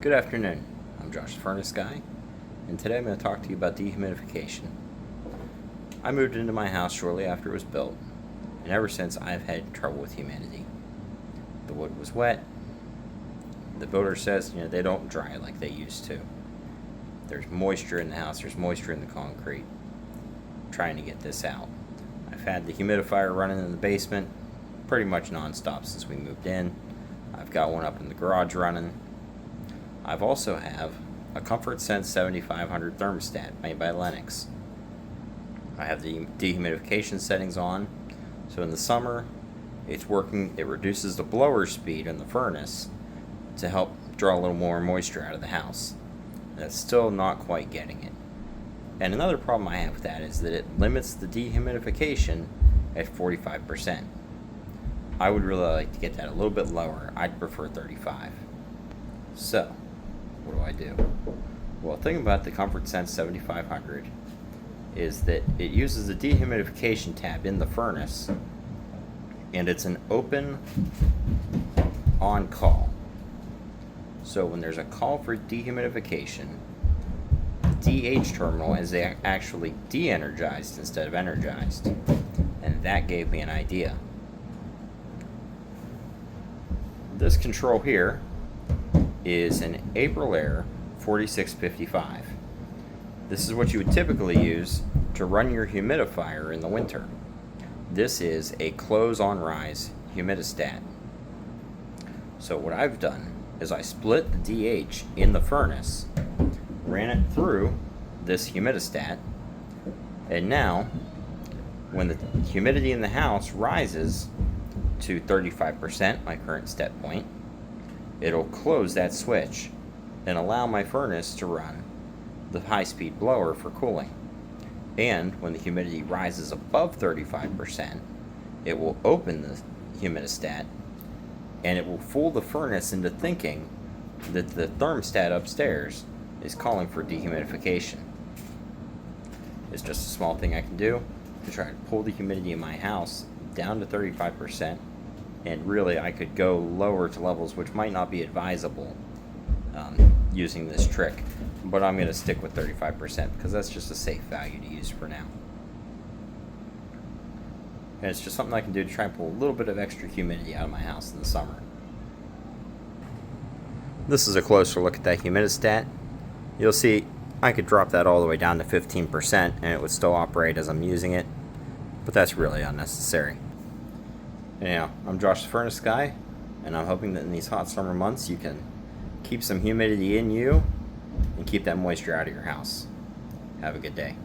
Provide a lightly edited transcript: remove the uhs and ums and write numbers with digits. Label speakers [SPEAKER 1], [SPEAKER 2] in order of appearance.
[SPEAKER 1] Good afternoon, I'm Josh the Furnace Guy, and today I'm going to talk to you about dehumidification. I moved into my house shortly after it was built, and ever since I've had trouble with humidity. The wood was wet. The builder says, they don't dry like they used to. There's moisture in the house, there's moisture in the concrete. I'm trying to get this out. I've had the humidifier running in the basement pretty much non-stop since we moved in. I've got one up in the garage running. I've also have a Comfort Sense 7500 thermostat made by Lennox. I have the dehumidification settings on, so in the summer it's working. It reduces the blower speed in the furnace to help draw a little more moisture out of the house. That's still not quite getting it. And another problem I have with that is that it limits the dehumidification at 45%. I would really like to get that a little bit lower. I'd prefer 35. So what do? Well, the thing about the Comfort Sense 7500 is that it uses the dehumidification tab in the furnace, and it's an open on call. So when there's a call for dehumidification, the DH terminal is actually de-energized instead of energized, and that gave me an idea. This control here is an Aprilaire 4655. This is what you would typically use to run your humidifier in the winter. This is a close on rise humidistat. So what I've done is I split the DH in the furnace, ran it through this humidistat, and now when the humidity in the house rises to 35%, my current set point, it'll close that switch and allow my furnace to run the high-speed blower for cooling. And when the humidity rises above 35%, it will open the humidistat, and it will fool the furnace into thinking that the thermostat upstairs is calling for dehumidification. It's just a small thing I can do to try to pull the humidity in my house down to 35%. And really, I could go lower to levels which might not be advisable using this trick. But I'm going to stick with 35% because that's just a safe value to use for now. And it's just something I can do to try and pull a little bit of extra humidity out of my house in the summer. This is a closer look at that humidistat. You'll see I could drop that all the way down to 15% and it would still operate as I'm using it. But that's really unnecessary. Anyhow, I'm Josh the Furnace Guy, and I'm hoping that in these hot summer months you can keep some humidity in you and keep that moisture out of your house. Have a good day.